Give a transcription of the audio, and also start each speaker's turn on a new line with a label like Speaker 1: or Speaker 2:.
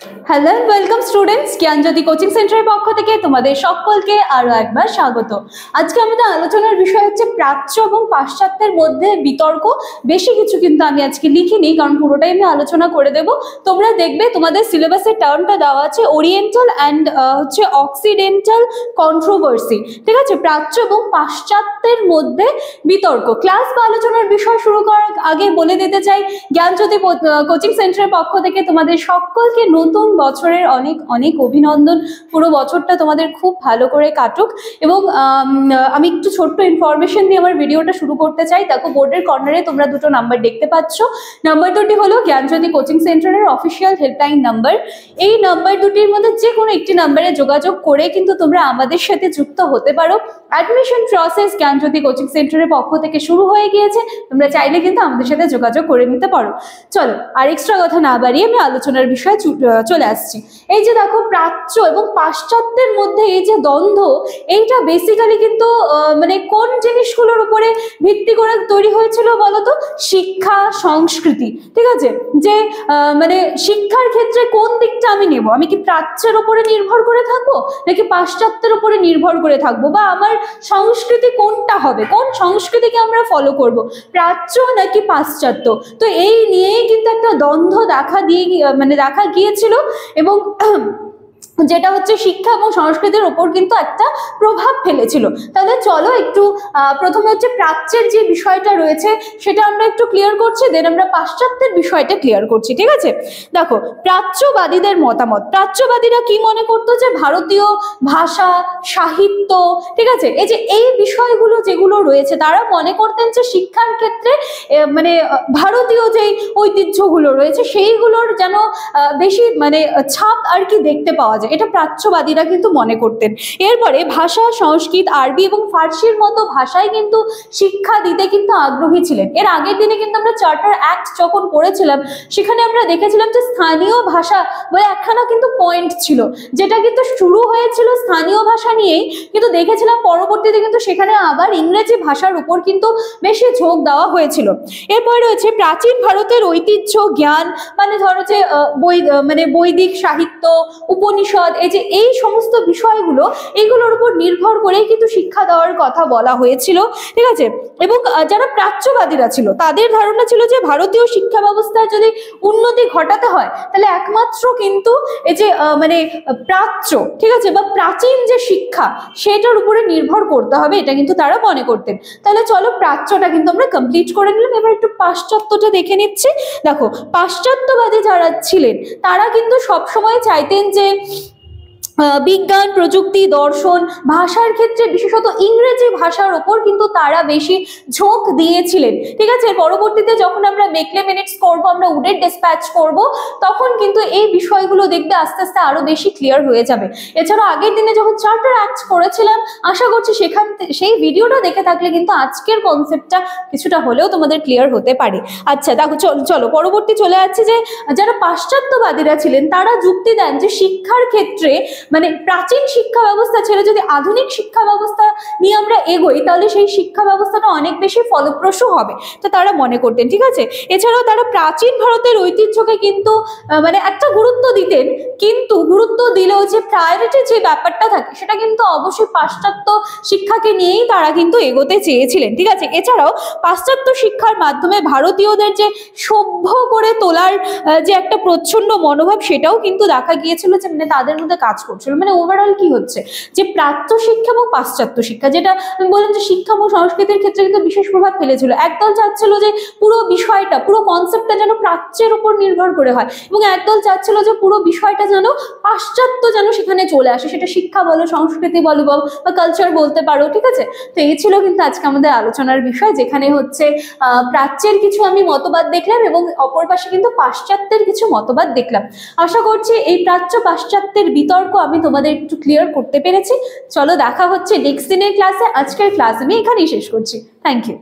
Speaker 1: Hello and welcome students, Gyanjyoti coaching সেন্টারের পক্ষ থেকে তোমাদের সকলকে আরো একবার স্বাগত। আজকে আমাদের আলোচনার বিষয় হচ্ছে প্রাচ্য এবং পাশ্চাত্যের মধ্যে বিতর্ক। বেশি কিছু কিন্তু আমি আজকে লিখিনি, কারণ পুরোটাই আমি আলোচনা করে দেব। তোমরা দেখবে তোমাদের সিলেবাসের টার্মটা দেওয়া আছে ওরিয়েন্টাল অ্যান্ড হচ্ছে অক্সিডেন্টাল কন্ট্রোভার্সি, ঠিক আছে? প্রাচ্য এবং পাশ্চাত্যের মধ্যে বিতর্ক। ক্লাস বা আলোচনার বিষয় শুরু করার আগে বলে দিতে চাই, জ্ঞানজ্যোতি কোচিং সেন্টারের পক্ষ থেকে তোমাদের সকলকে নতুন বছরের অনেক অনেক অভিনন্দন। পুরো বছরটা তোমাদের খুব ভালো করে কাটুক। এবং আমি একটু ছোট্ট ইনফরমেশন দিয়ে আমার ভিডিওটা শুরু করতে চাই। দেখো বোর্ডের কর্নারে তোমরা দুটো নাম্বার দেখতে পাচ্ছ। নাম্বার দুটি হলো জ্ঞানজ্যোতি কোচিং সেন্টারের অফিসিয়াল হেল্পলাইন নাম্বার। এই নাম্বার দুটির মধ্যে যে কোনো একটি নাম্বারে যোগাযোগ করে কিন্তু তোমরা আমাদের সাথে যুক্ত হতে পারো। অ্যাডমিশন প্রসেস জ্ঞানজ্যোতি কোচিং সেন্টারের পক্ষ থেকে শুরু হয়ে গিয়েছে। তোমরা চাইলে কিন্তু আমাদের সাথে যোগাযোগ করে নিতে পারো। চলো আর এক্সট্রা কথা না বাড়িয়ে আমি আলোচনার বিষয়ে চলে আসছি। এই যে দেখো, প্রাচ্য এবং পাশ্চাত্যের মধ্যে এই যে দ্বন্দ্ব, এইটা বেসিক্যালি কিন্তু মানে কোন জিনিসগুলোর উপরে ভিত্তি করে তৈরি হয়েছিল বলতো? শিক্ষা, সংস্কৃতি, ঠিক আছে? যে মানে শিক্ষার ক্ষেত্রে কোন দিকটা আমি নেব? আমি কি প্রাচ্যের উপরে নির্ভর করে থাকবো নাকি পাশ্চাত্যের উপরে নির্ভর করে থাকবো? বা আমার সংস্কৃতি কোনটা হবে, কোন সংস্কৃতিকে আমরা ফলো করব, প্রাচ্য নাকি পাশ্চাত্য? তো এই নিয়েই কিন্তু একটা দ্বন্দ্ব দেখা গিয়েছিল। এবং যেটা হচ্ছে শিক্ষা এবং সংস্কৃতির ওপর কিন্তু একটা প্রভাব ফেলেছিল। তাহলে চলো একটু প্রথমে হচ্ছে প্রাচ্যের যে বিষয়টা রয়েছে সেটা আমরা একটু ক্লিয়ার করছি, দেন আমরা পাশ্চাত্যের বিষয়টা ক্লিয়ার করছি, ঠিক আছে? দেখো, প্রাচ্যবাদীদের মতামত। প্রাচ্যবাদীরা কি মনে করতো? যে ভারতীয় ভাষা, সাহিত্য, ঠিক আছে, এই যে এই বিষয়গুলো যেগুলো রয়েছে, তারা মনে করতেন যে শিক্ষার ক্ষেত্রে মানে ভারতীয় যে ঐতিহ্যগুলো রয়েছে সেইগুলোর যেন বেশি মানে ছাপ আর কি দেখতে পাওয়া যায়। এটা প্রাচ্যবাদীরা কিন্তু মনে করতেন। এরপরে ভাষা, সংস্কৃত, আরবি এবং ফার্সির মতো ভাষায় কিন্তু শিক্ষা দিতে কিন্তু আগ্রহী ছিলেন। এর আগের দিনে কিন্তু আমরা চার্টার অ্যাক্ট যখন পড়েছিলাম, সেখানে আমরা দেখেছিলাম যে স্থানীয় ভাষা বলে একখানা কিন্তু পয়েন্ট ছিল, যেটা কিন্তু শুরু হয়েছিল স্থানীয় ভাষা নিয়েই, কিন্তু দেখেছিলাম পরবর্তীতে কিন্তু সেখানে আবার ইংরেজি ভাষার উপর কিন্তু বেশি ঝোঁক দেওয়া হয়েছিল। এরপর রয়েছে প্রাচীন ভারতের ঐতিহ্য, জ্ঞান, মানে ধরো যে বৈদিক সাহিত্য, উপনিষদ, এই সমস্ত বিষয়গুলো, এগুলোর উপর নির্ভর করেই কিন্তু শিক্ষা দেওয়ার কথা বলা হয়েছিল, ঠিক আছে? এবং যারা প্রাচ্যবাদীরা ছিল তাদের ধারণা ছিল যে ভারতীয় শিক্ষা ব্যবস্থায় যদি উন্নতি ঘটাতে হয় তাহলে একমাত্র কিন্তু এই যে মানে প্রাচ্য, ঠিক আছে, বা প্রাচীন যে শিক্ষা সেটার উপরে নির্ভর করতে হবে, এটা কিন্তু তারা মনে করতেন। তাহলে চলো প্রাচ্যটা কিন্তু আমরা কমপ্লিট করে নিলাম। এবার একটু পাশ্চাত্যটা দেখে নিচ্ছি। দেখো, পাশ্চাত্যবাদী যারা ছিলেন তারা কিন্তু সবসময় চাইতেন যে বিজ্ঞান, প্রযুক্তি, দর্শন, ভাষার ক্ষেত্রে বিশেষত ইংরেজি ভাষার ওপর কিন্তু তারা বেশি ঝোঁক দিয়েছিলেন, ঠিক আছে? পরবর্তীতে যখন আমরা মেকলে মিনিটস করবো, আমরা উডের ডিসপ্যাচ করব, তখন কিন্তু এই বিষয়গুলো দেখবে আস্তে আস্তে আরো বেশি ক্লিয়ার হয়ে যাবে। এছাড়া আগের দিনে যখন চার্টার অ্যাক্ট করেছিলাম, আশা করছি সেই ভিডিওটা দেখে থাকলে কিন্তু আজকের কনসেপ্টটা কিছুটা হলেও তোমাদের ক্লিয়ার হতে পারে। আচ্ছা দেখো, চলো পরবর্তী চলে যাচ্ছে। যে যারা পাশ্চাত্যবাদীরা ছিলেন তারা যুক্তি দেন যে শিক্ষার ক্ষেত্রে মানে প্রাচীন শিক্ষা ব্যবস্থা ছেড়ে যদি আধুনিক শিক্ষা ব্যবস্থা নিয়ে আমরা এগোই, তাহলে সেই শিক্ষা ব্যবস্থাটা অনেক বেশি ফলপ্রসূ হবে, তো তারা মনে করতেন, ঠিক আছে? এছাড়াও তারা প্রাচীন ভারতের ঐতিহ্যকে কিন্তু মানে একটা গুরুত্ব দিতেন, কিন্তু গুরুত্ব দিলেও যে প্রায়োরিটি যে ব্যাপারটা থাকে সেটা কিন্তু অবশ্যই পাশ্চাত্য শিক্ষাকে নিয়েই তারা কিন্তু এগোতে চেয়েছিলেন, ঠিক আছে? এছাড়াও পাশ্চাত্য শিক্ষার মাধ্যমে ভারতীয়দের যে সভ্য করে তোলার যে একটা প্রচ্ছন্ন মনোভাব, সেটাও কিন্তু দেখা গিয়েছিল যে মানে তাদের মধ্যে কাজ করছিল। মানে ওভারঅল কি হচ্ছে যে প্রাচ্য শিক্ষা এবং পাশ্চাত্য শিক্ষা, যেটা আমি বললাম যে শিক্ষা এবং সংস্কৃতির ক্ষেত্রে কিন্তু বিশেষ প্রভাব ফেলেছিল। একদল চাচ্ছিল যে পুরো বিষয়টা, পুরো কনসেপ্টটা যেন প্রাচ্যের উপর নির্ভর করে হয়, এবং একদল চাচ্ছিল যে পুরো বিষয়টা যেন পাশ্চাত্য যেন সেখানে চলে আসে, সেটা শিক্ষা বলো, সংস্কৃতি বলো বা কালচার বলতে পারো, ঠিক আছে? তো এই ছিল কিন্তু আজকে আমাদের আলোচনার বিষয়, যেখানে হচ্ছে প্রাচ্যের কিছু আমি মতবাদ দেখলাম এবং অপর পাশে কিন্তু পাশ্চাত্যের কিছু মতবাদ দেখলাম। আশা করছি এই প্রাচ্য পাশ্চাত্যের বিতর্ক আমি তোমাদের একটু ক্লিয়ার করতে পেরেছি। চলো দেখা হচ্ছে নেক্সট দিনের ক্লাসে। আজকের ক্লাস আমি এখানেই শেষ করছি। Thank you.